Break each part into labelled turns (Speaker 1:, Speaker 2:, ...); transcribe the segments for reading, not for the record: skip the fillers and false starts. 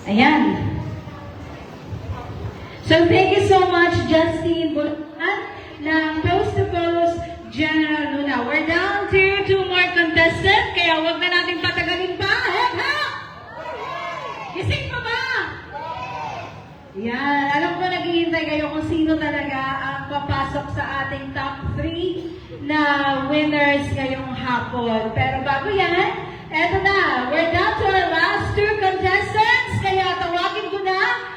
Speaker 1: Ayan. So thank you so much, Justine Bulacan, ng Coast to Coast General Luna. We're down to 2 more contestants, kaya wag na natin patagalin pa. Hep, hep! Gising pa ba? Yan. Alam ko naghihintay kayo kung sino talaga ang papasok sa ating top 3 na winners ngayong hapon. Pero bago yan, eto na. We're down to our last 2 contestants. Kaya tawagin ko na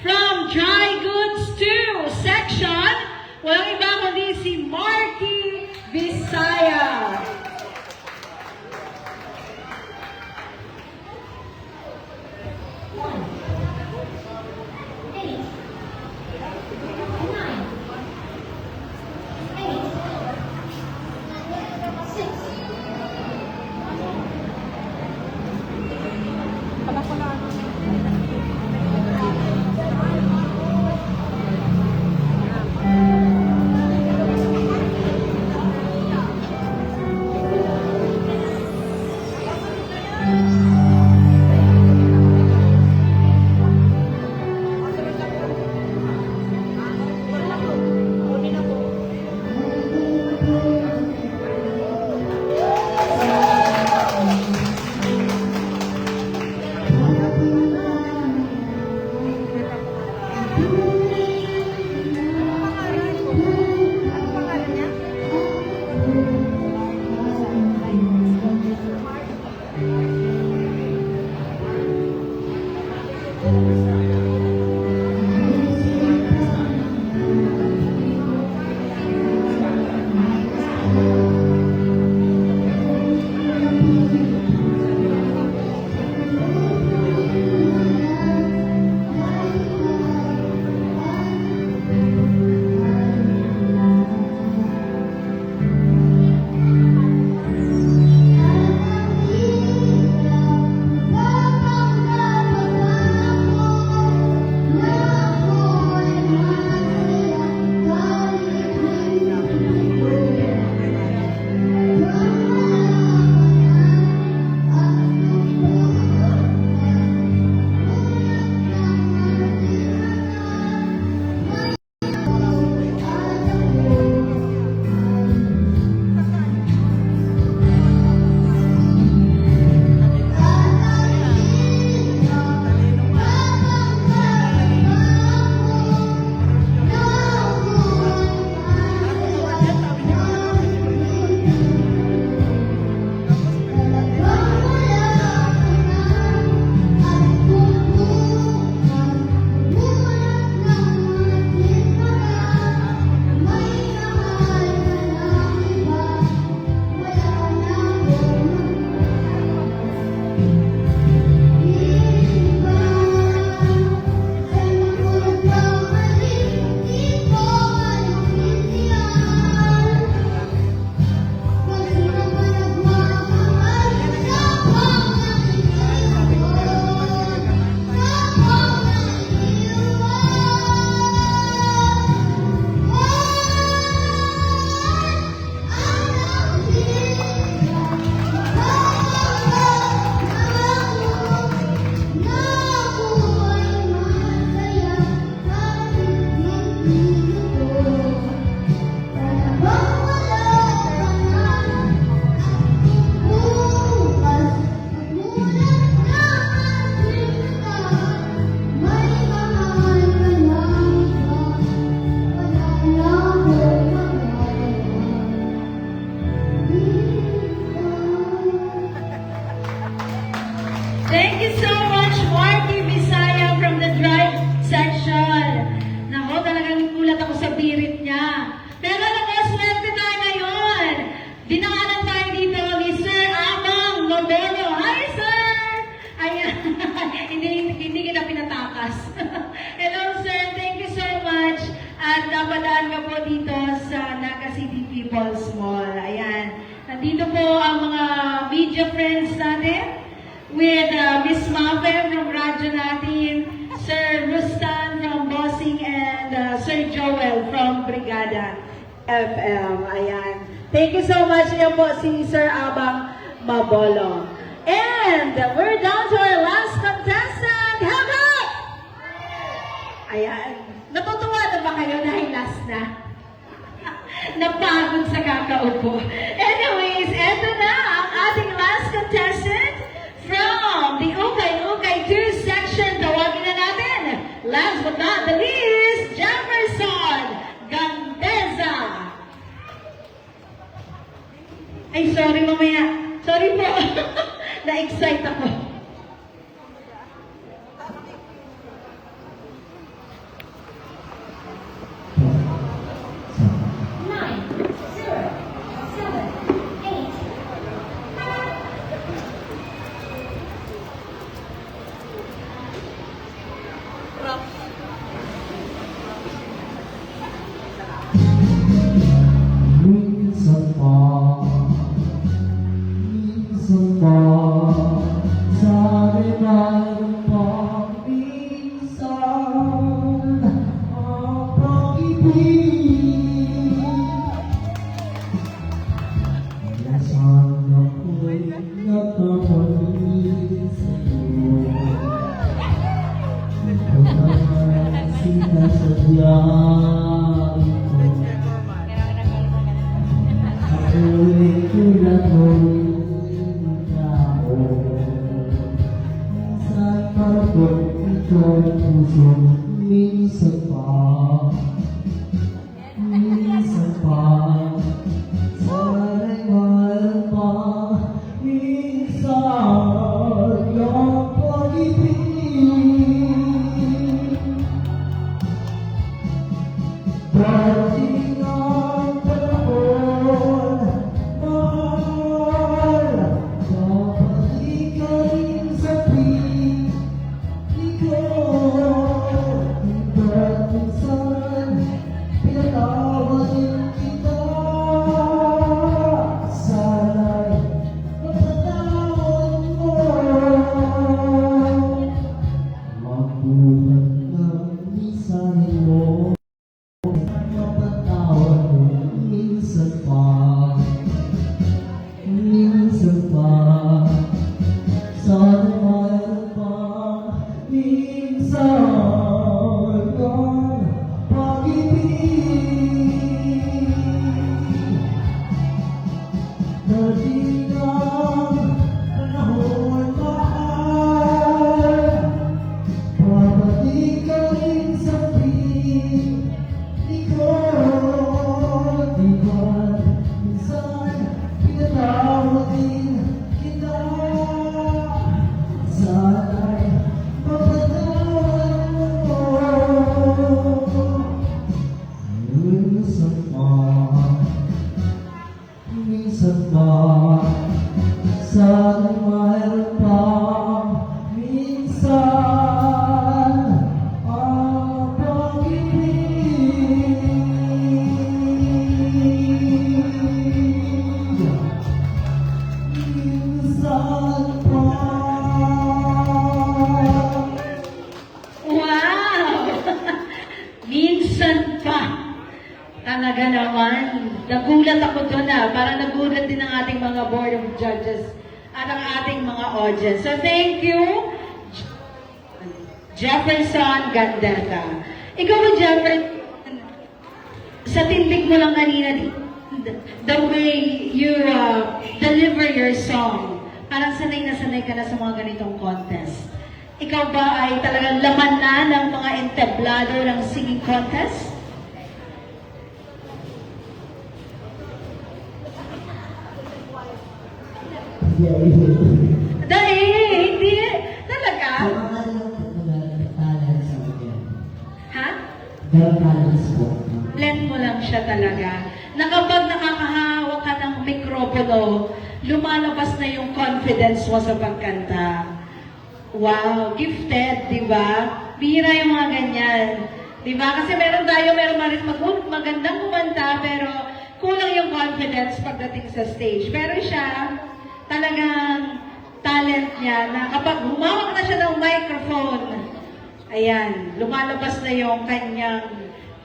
Speaker 1: from Dry Goods 2 section, walang iba kundi si Marky Visaya. Thank you so much, Marky Visaya from the Drive section. Nako, talagang kulat ako sa birit niya. Pero alam mo, swerte tayo ngayon. Dinaanan tayo dito ni Sir Amang Lobelo. Hi, Sir! Ayan, hindi kita pinatakas. Hello, Sir. Thank you so much. At napadaan ka po dito sa Naga City People's Mall. Ayan. Nandito po ang mga media friends natin. With Miss Mafe from Radyo Natin, Sir Rustan from Bossing, and Sir Joel from Brigada FM. Ayan. Thank you so much. Yan po si Sir Abang Mabolo. And we're down to our last contestant. Hello! but not the least, Jefferson Gandeza. Ay, sorry mamaya. Sorry po. Na-excite ako.
Speaker 2: Minsan pa, sabi mayroon pa minsan ang pag-ibig. Nasaan ako'y nagkakaroon sa'yo. Ito naman sinasadya ko. Ako'y kulatuin ako. Minsan marupot ito ang puso, minsan pa, sana'y mahal pa, minsan yung pag-ibig. Dating ang panahon, mahal, dapat ikaw sa piling ko. Hanggang minsan, pinatawagin kita. Sana'y mapatawad mo. Magbuhat ng mensahe mo. Mapatawad mo minsan pa, sana mayroon pa minsan ang pag-ibig. Dating ang panahon, mahal, babalik ka rin sa piling ko. Di ba't minsan pinatawag din kita. Sana'y mapatawad mo. Minsan pa, sana'y mayroon pa minsan ang pag-ibig. Minsan pa.
Speaker 1: Wow! Minsan pa. Talaga naman. Nagulat ako doon Parang nagulat din ang ating mga board of judges at ang ating mga audience. So thank you, Jefferson Gandeta. Ikaw ba, Jefferson, sa tindig mo lang kanina, the way you deliver your song, parang sanay na sanay ka na sa mga ganitong contest. Ikaw ba ay talagang laman na ng mga entablado ng singing contest? Dahil, hindi. Talaga? Ha? Blend mo lang siya talaga. Na kapag nakakahawak ka ng mikropono, lumalabas na yung confidence mo sa pagkanta. Wow, gifted, di ba? Bihira yung mga ganyan. Di ba? Kasi meron magandang kumanta, pero kulang yung confidence pagdating sa stage. Pero siya, talagang talent niya na kapag humawak na siya ng microphone, ayan, lumalabas na yung kanyang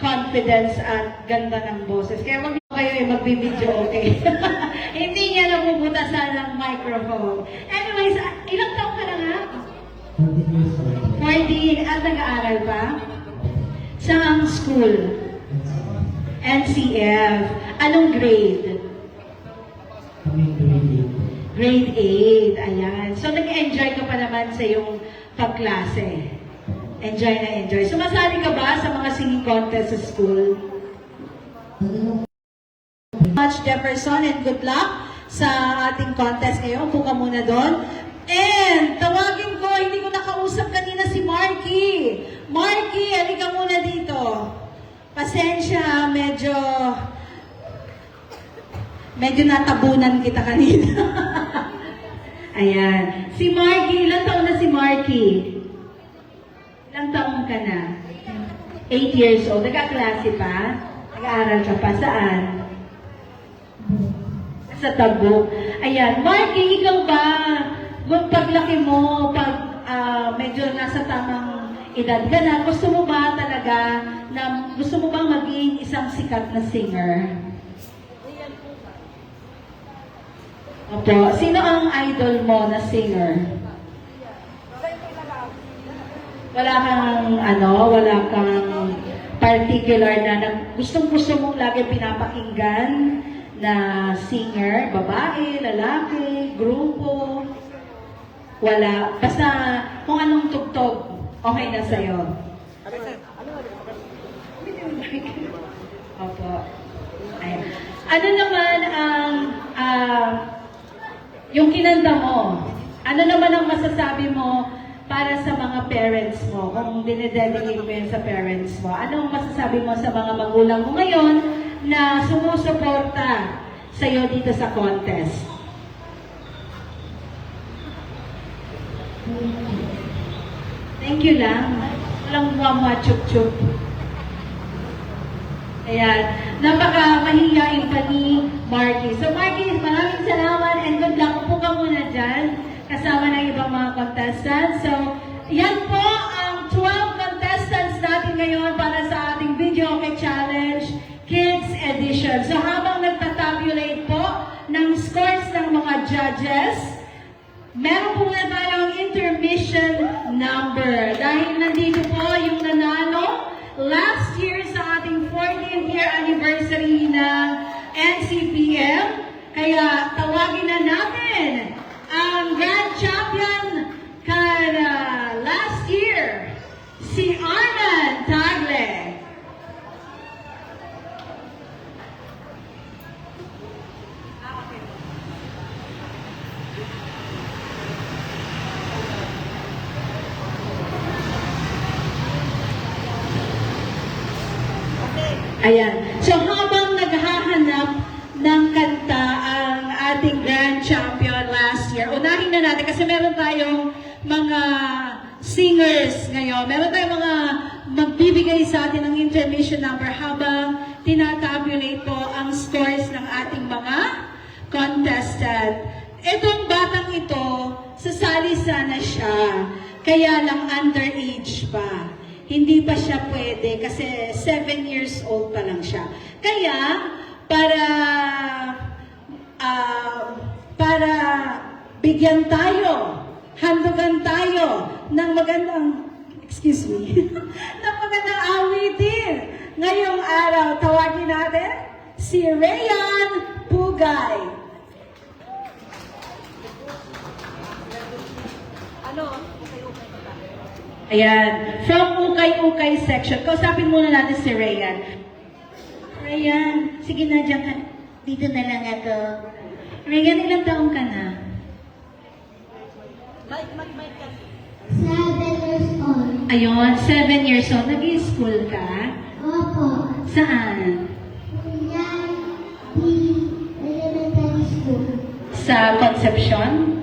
Speaker 1: confidence at ganda ng boses. Kaya wag kayo magbibideo, okay? Hindi niya nabubutasan ng microphone. Anyways, ilang taong ka na nga? 40. At nag-aaral pa? Saan school? NCF. Anong grade? Grade 8. Ayan. So, nag-enjoy ka pa naman sa iyong pagklase. Enjoy na enjoy. Sumasali ka ba sa mga singing contest sa school? Much Jefferson and good luck sa ating contest ngayon. Upo ka muna doon. And tawagin ko, hindi ko nakausap kanina si Marky. Marky, halika muna dito. Pasensya, medyo natabunan kita kanina. Ayan. Si Marky, ilang taon na si Marky? Ilang taon ka na? 8 years old. Nagkaklase pa? Nag-aaral ka pa? Saan? Sa Tabuk. Ayan. Marky, ikaw ba? Paglaki mo, pag medyo nasa tamang edad ka na, gusto mo ba talaga na gusto mo bang maging isang sikat na singer? Opo. Sino ang idol mo na singer? Wala kang particular na gustong-gusto mong lagi pinapakinggan na singer, babae, lalaki, grupo? Wala. Basta kung anong tugtog, okay na sa'yo. Opo. Ayan. Ano naman ang yung kinanta mo? Ano naman ang masasabi mo para sa mga parents mo? Kung dinededicate mo yan sa parents mo, anong masasabi mo sa mga magulang mo ngayon na sumusuporta sa'yo dito sa contest? Thank you lang. Walang muwa chup-chup. Ayan. Napaka-mahihain pa ni Marky. So Marky, maraming salamat and good luck. Upo ka muna dyan kasama ng ibang mga contestants. So, yan po ang 12 contestants natin ngayon para sa ating Video Okay Challenge Kids Edition. So habang nagtatabulate po ng scores ng mga judges, meron po na tayong intermission number. Dahil nandito po yung nanalo last year sa ating 14th year anniversary ng NCPM. Kaya tawagin na natin ang Grand Champion last year, si Arnan Tagle. Ayan. So habang naghahanap ng kanta ang ating Grand Champion last year, unahin na natin kasi meron tayong mga singers ngayon. Meron tayong mga magbibigay sa atin ng intermission number habang tinatabulate po ang scores ng ating mga contestant. Itong batang ito, sasali sana siya, kaya lang underage pa. Hindi pa siya pwede kasi 7 years old pa lang siya. Kaya, para bigyan tayo, handugan tayo ng magandang, ng magandang awitin. Ngayong araw, tawagin natin si Rayan Pugay. Ayan, from Ukay-Ukay section. Kausapin muna natin si Rayan. Rayan, sige na dyan ka. Dito na lang ako. Rayan, ilang taong ka na?
Speaker 3: 7 years old.
Speaker 1: Ayun, 7 years old. Nag-i-school ka?
Speaker 3: Opo.
Speaker 1: Saan?
Speaker 3: Yan, elementary school.
Speaker 1: Sa Concepcion?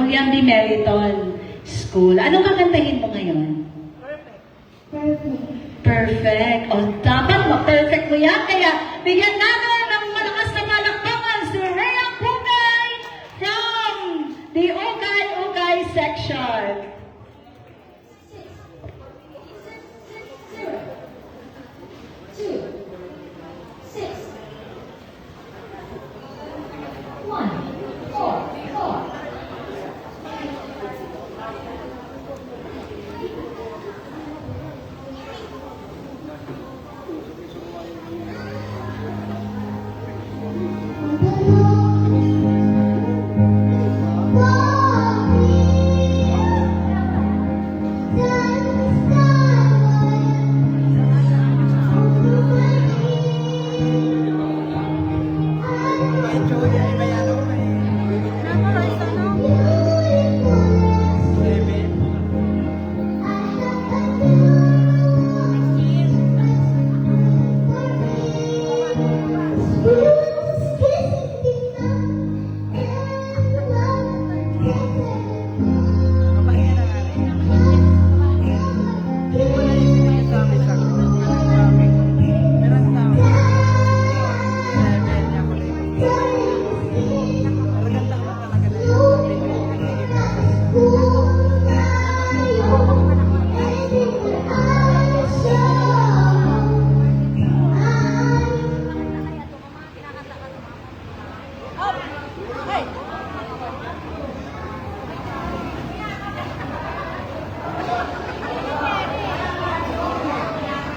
Speaker 1: Julian B. Meriton School. Anong kakantahin mo ngayon?
Speaker 3: Perfect.
Speaker 1: Perfect. O, dapat ma-perfect mo yan. Kaya, bigyan natin ng malakas na palakpakan si Rayan Pugay from the Ukay-Ukay section.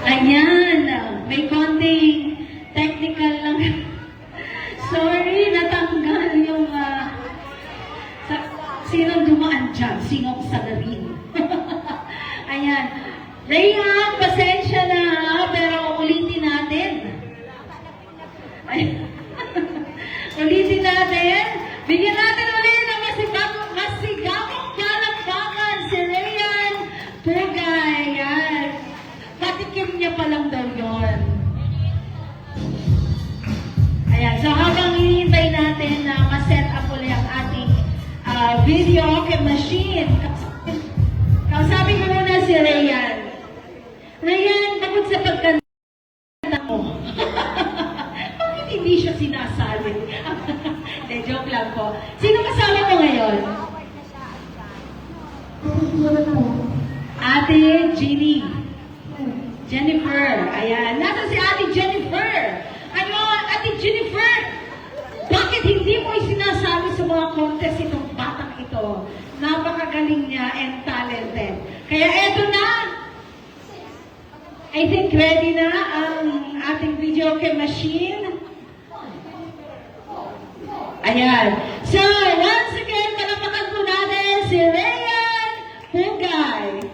Speaker 1: Ayan, may konting technical lang. Sorry, natanggal yung sinong dumaan dyan? Sinong salarin? Ayan. Rayhan, pasensya na ha, pero ulitin natin. Ayan. Ulitin natin. Bigyan natin ulit ng masigabong palakpakan si Rayhan Pugay. Ayan. Patikim niya pa lang daw yun. Ayan. So habang hinihintay natin na ma-set up ulit ang ating video okay machine. Kausapin ko muna si Rayhan. Rayhan, bakit sa pagkanta mo? Bakit hindi siya sinasali? De, joke lang po. Sino kasama mo ngayon? Ate Jeannie. Jennifer. Ayan. Nasa si Ate Jennifer. Ano, Ate Jennifer? Bakit hindi mo isinasali sa mga contest itong batang ito? Napakagaling niya and talented. Kaya eto na. I think ready na ang ating video game machine. Ayan. So, once again, palapakan po natin si Rayhan Pugay.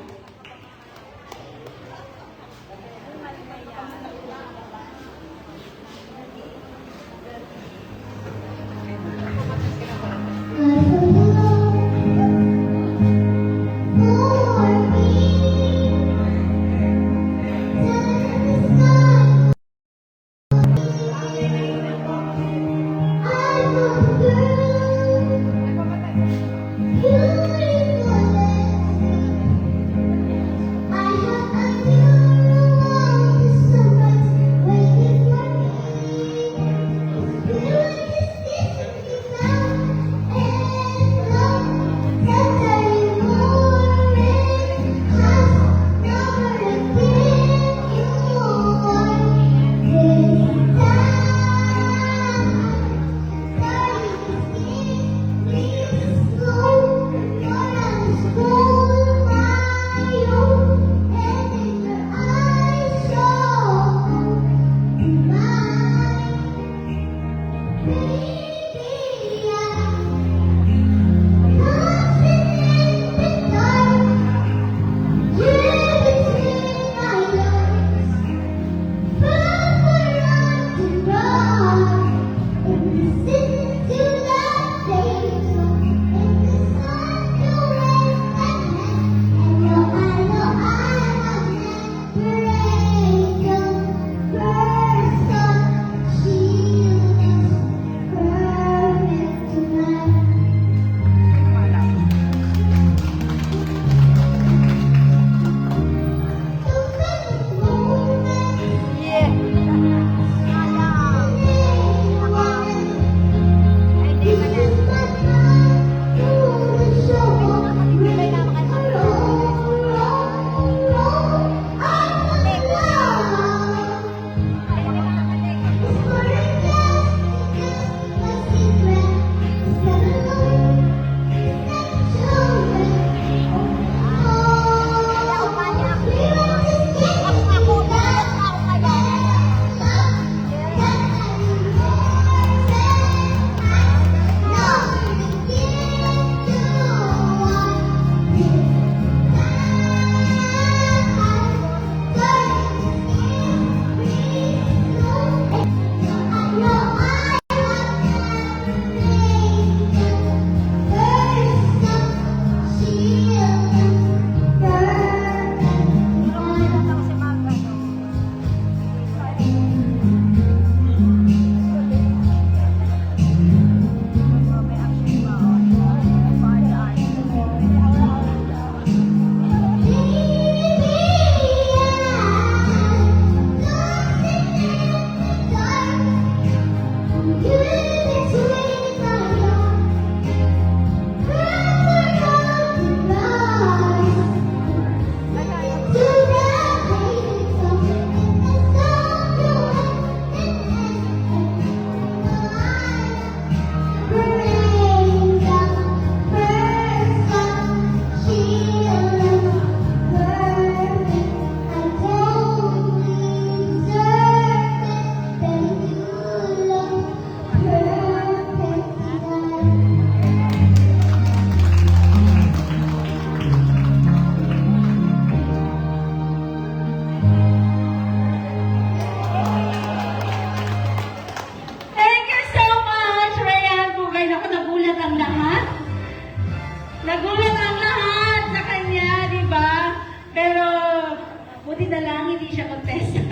Speaker 1: Buti na lang hindi siya contestant.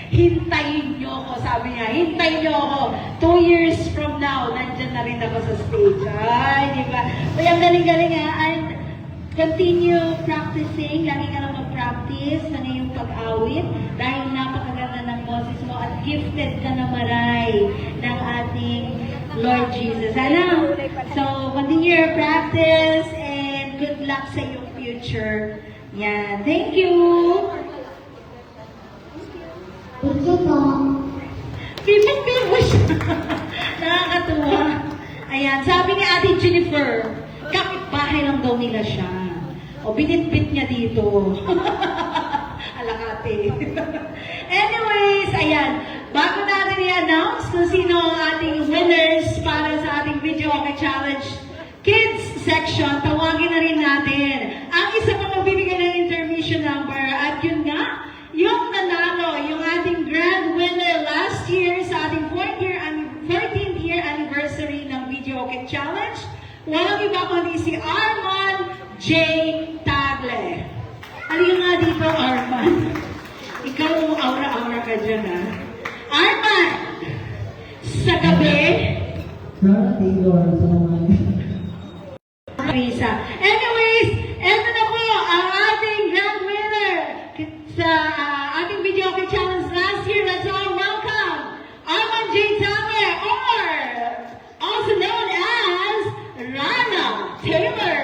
Speaker 1: Hintayin niyo ako, sabi niya. Hintayin niyo ako. 2 years from now, nandyan na rin ako sa stage. Ay, di ba? Kaya ang galing-galing ha. And continue practicing. Lagi ka lang mag-practice ng iyong pag-awit. Dahil napakaganda ng boses mo at gifted ka na maray ng ating Lord Jesus. Ano? So, continue your practice and good luck sa iyong future. Yan. Thank you!
Speaker 3: Thank you po.
Speaker 1: Pipo siya. Nakakatuwa. Ayan, sabi ni Ate Jennifer, kapitbahay lang daw nila siya. O, binitbit niya dito. Alakate. Anyways, ayan. Bago natin i-announce kung sino ang ating winners para sa ating Video Okay Challenge Kids section, tawagin na rin natin ang isa pang magbibigay ng intermission number. At yun nga, yung nanalo, yung ating grand winner last year sa ating 14th year anniversary ng Video Okay Challenge, walang iba kundi si Arman J. Tagle. Halika nga dito, Arman. Ikaw, aura-aura ka dyan, ha? Arman! Sa gabi,
Speaker 2: Rara Taylor, salamat.
Speaker 1: Risa. Anyways, eto na po ang ating grand winner sa ating Video Okay Challenge last year. Let's all welcome Arman J. Tagle, or also known as Rana Taylor.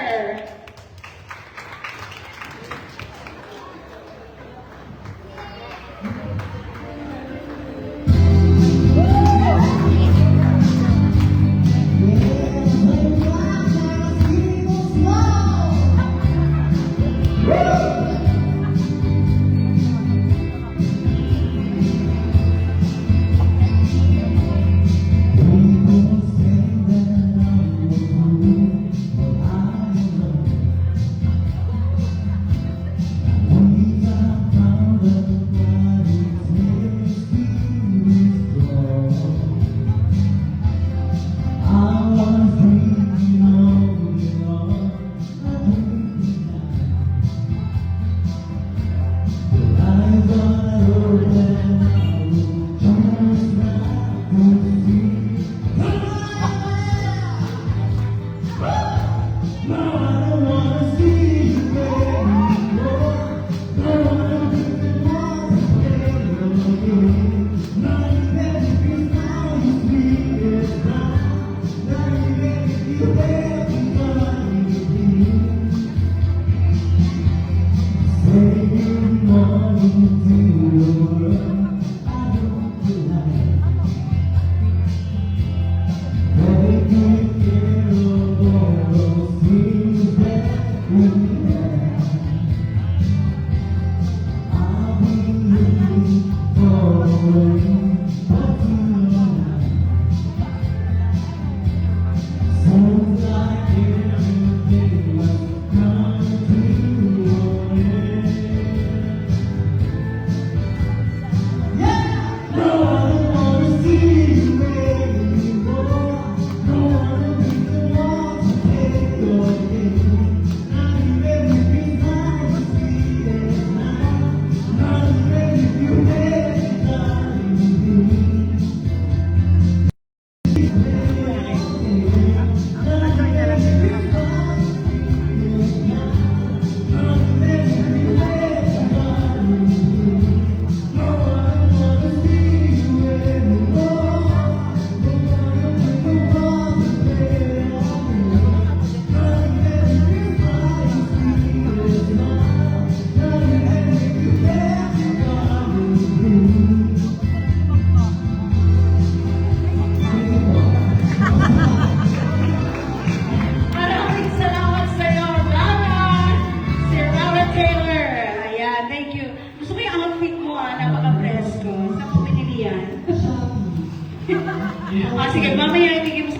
Speaker 1: Ah, sige, mamaya ibigay mo.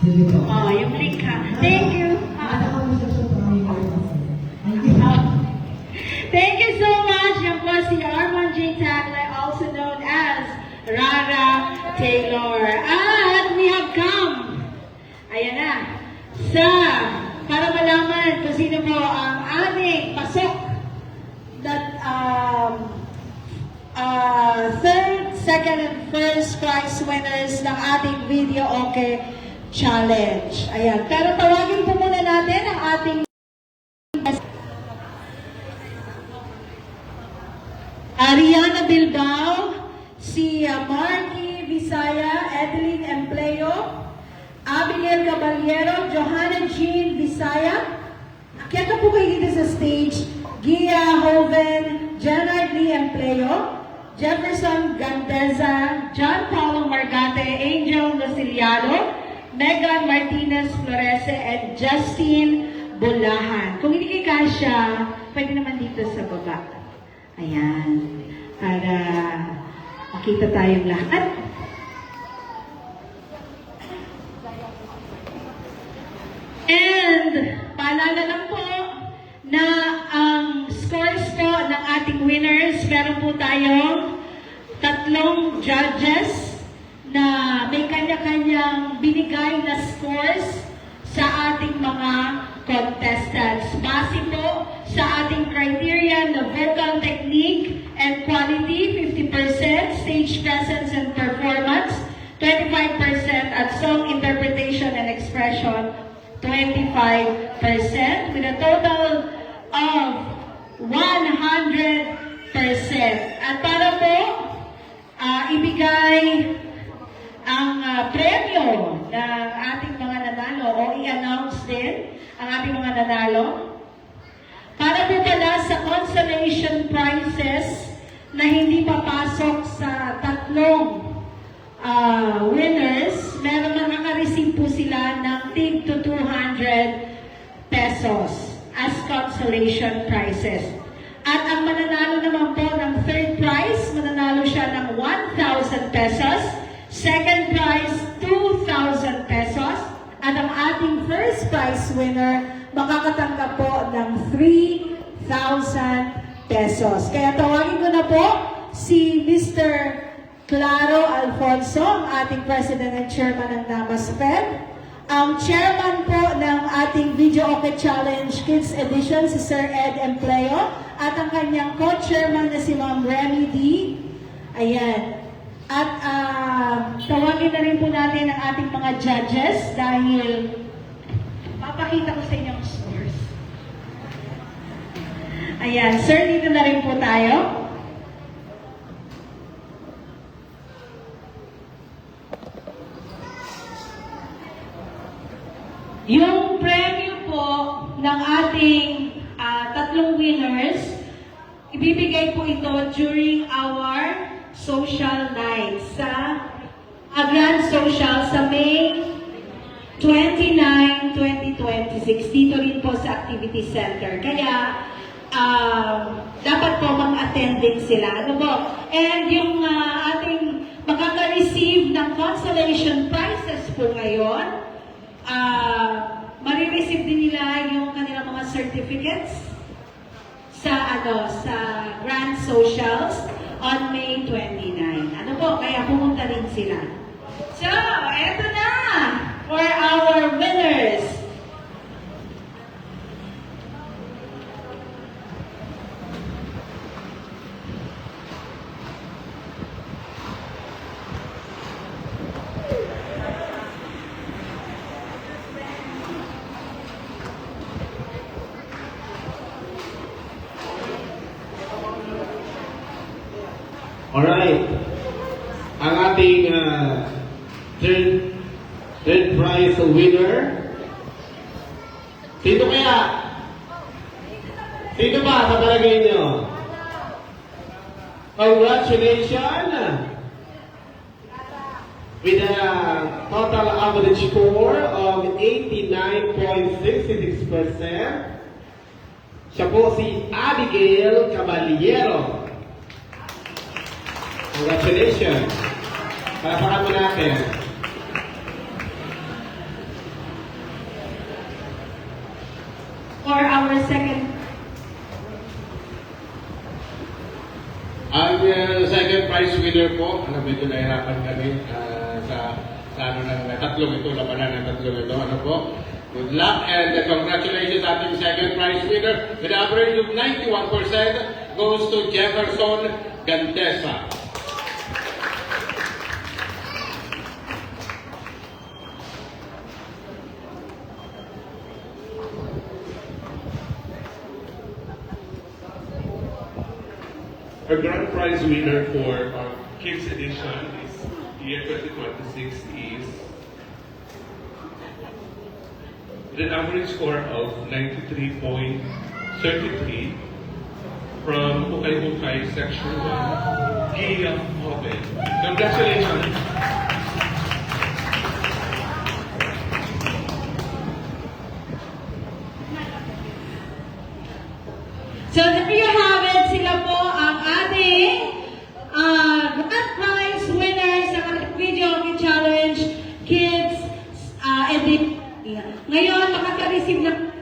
Speaker 2: Sige po.
Speaker 1: Oh, yung link ha. Thank you. Thank you so much. Yan po si Arman J. Tagle, also known as Rara Taylor. At we have come, ayan na, para malaman kung sino po ang ating pasok second and first prize winners ng ating Video Okay Challenge. Ayan. Pero tawagin po muna natin ang ating Ariana Bilbao, si Marky Visaya, Edeline Empleo, Abigail Caballero, Johanna Jean Visaya. Akyat na po kayo dito sa stage. Gia Hoven, Jenard Lee Empleo, Jefferson Gandeza, John Paulo Margate, Angel Luciliano, Megan Martinez Florese, and Justine Bulahan. Kung hindi kay kasya, pwede naman dito sa baba. Ayan. Para makita tayong lahat. And, paalala lang po na ang scores po ng ating winners, meron po tayong 3 judges na may kanya-kanyang binigay na scores sa ating mga contestants. Base po sa ating criteria na vocal technique and quality, 50%, stage presence and performance, 25%, at song interpretation and expression, 25%, with a total of 100%. At para po ibigay ang premyo ng ating mga nanalo o i-announce din ang ating mga nanalo. Para po pala sa consolation prizes na hindi papasok sa 3 winners, meron na naka-receive po sila ng tig to 200 pesos as consolation prizes. At ang mananalo naman po ng third prize, mananalo siya ng 1,000 pesos. Second prize, 2,000 pesos. At ang ating first prize winner, makakatanggap po ng 3,000 pesos. Kaya tawagin ko na po si Mr. Claro Alfonso, ang ating President and Chairman ng Namas Fed. Ang chairman po ng ating Video Okay Challenge Kids Edition, si Sir Ed Empleo, at ang kanyang co-chairman na si Ma'am Remy D. Ayan. At tawagin na rin po natin ang ating mga judges dahil papakita ko sa inyo ang scores. Ayan. Sir, dito na rin po tayo. Yung premyo po ng ating 3 winners, ibibigay po ito during our social night sa Grand Social sa May 29, 2026. Dito rin po sa Activity Center. Kaya, dapat po mag-attend din sila. Ano po? And yung ating makaka-receive ng consolation prizes po ngayon, marireceive din nila yung kanilang mga certificates sa Grand Socials on May 29. Ano po? Kaya pumunta din sila. So, eto na for our winners.
Speaker 4: Alright. Ang ating third prize winner. Sino kaya? Sino ba sa palagay nyo? Congratulations! With a total average score of 89.66%. Siya po si Abigail Caballero. Congratulations! Palapakan mo natin.
Speaker 1: For our second.
Speaker 4: Ang second prize winner po, medyo nahirapan kami sa ano ng tatlong ito, labanan ng tatlong ito. Ano po? Good luck and congratulations sa ating second prize winner with an average of 91% goes to Jefferson Gandesa.
Speaker 5: Our grand prize winner for our Kids Edition is year 2026 is with an average score of 93.33 from Hukay Hukay Section 1, Gia Hoben. Congratulations!
Speaker 1: So there you have it, sila po ang ating grand prize winners sa ating video challenge kids edition. Ngayon, makaka-receive ng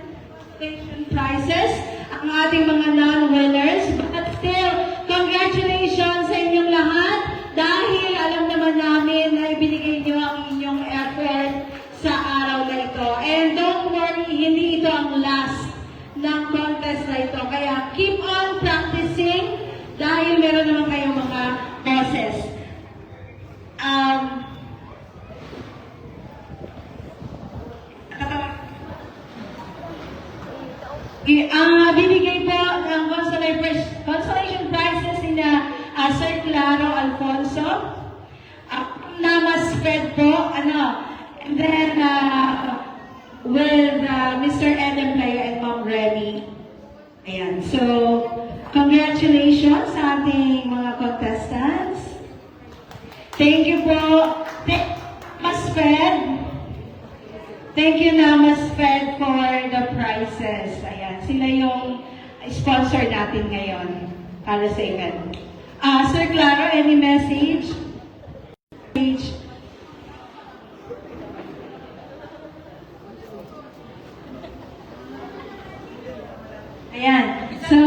Speaker 1: prizes ang ating mga non-winners. But still, congratulations sa inyong lahat dahil alam naman namin na ibinigay niyo ang inyong effort sa araw na ito. And don't worry, hindi ito ang last ng contest na ito. Kaya keep on practicing dahil meron naman kayong mga bosses. Binigay po ng consolation prizes ni Sir Claro Alfonso. Namas Fred po, and then with Mr. Adam Playo and Ma'am Remy. Ayan, so congratulations sa ating mga contestants. Thank you po. Mas Fred. Thank you na Mas Fed for the prizes. Ayan, sila yung sponsor natin ngayon para sa event. Sir Claro, any message? Ayan, so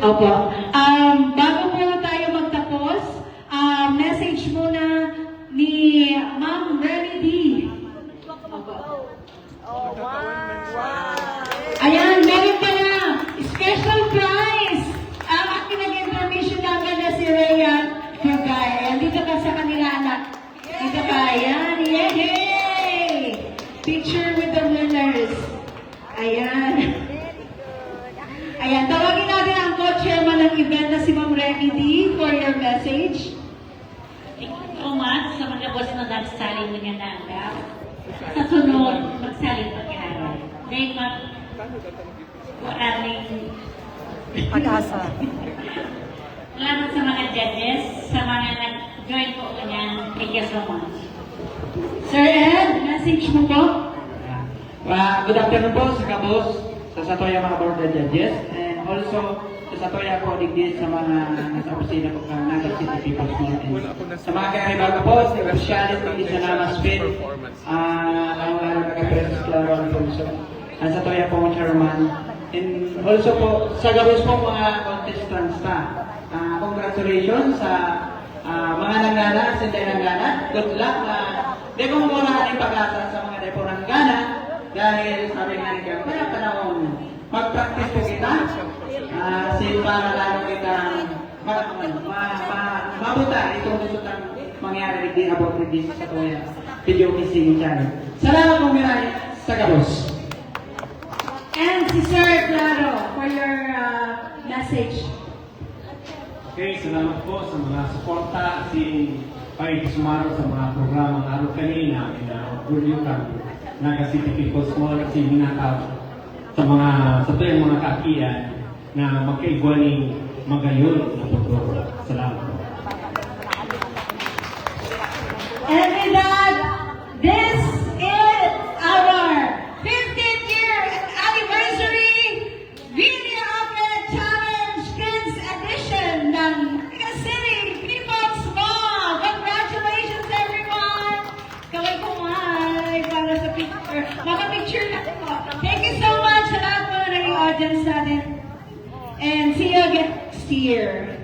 Speaker 1: Opo. Bago po tayo magtapos, message muna ni Ma'am Remy D. Opo. Ayan, meron pa na special prize. Ang aking nag-information namin na si Rhea Hugay. Ayan, dito ka sa kanila anak. Dito ka, ayan. Yay! Picture with the winners. Ayan. Ayan, tawagin natin ang co-chairman ng event na si Ma'am Remy D for your message.
Speaker 6: Thank you so much sa mga boss na nagsali mo niya na sa sunod, magsali pag-aaral. Dahil maraming
Speaker 7: pag-asa.
Speaker 6: Salamat sa mga judges, sa mga nag-join po kanyan. Thank you so much.
Speaker 1: Sir Ed, message mo po?
Speaker 2: Good afternoon po sa kabos, sa Satoya mga board of judges, and also sa Satoya po digdin sa mga nasa opisina po ng Naga City People's Movement. Sa mga kaibaga po, sa Specialist hindi sa Namas Fit, ang nagka-President Claro Alfonso, ang Satoya po chairman, and also po sa gabos po mga contestants pa. Congratulations sa mga nanggana, sa hindi nanggana. Good luck na di ko muna ating pag-asa sa mga depo nanggana dahil sabi nga ni Kaya, kaya panahon mag-practice po kita para lalo kita mabuta itong gustong mangyari din about with this sa tuya video kissing channel. Salamat po miray sa gabos.
Speaker 1: And si Sir Claro for your message.
Speaker 8: Okay, salamat po sa mga suporta si Pai Sumaro sa mga programang araw kanina Gurdyukan Naga City People's Mall kasi hinataw sa tuyong mga kakiyan na magkaigwaning magayon na pagdoro. Salamat po.
Speaker 1: And with that, this is our 15th year anniversary Video Outlet Challenge Kids Edition ng Naga City People's Mall. Congratulations everyone! Kaway kumay para sa picture. Maka-picture na po. Thank you so much sa lahat po na naging audience natin. And see you again next year.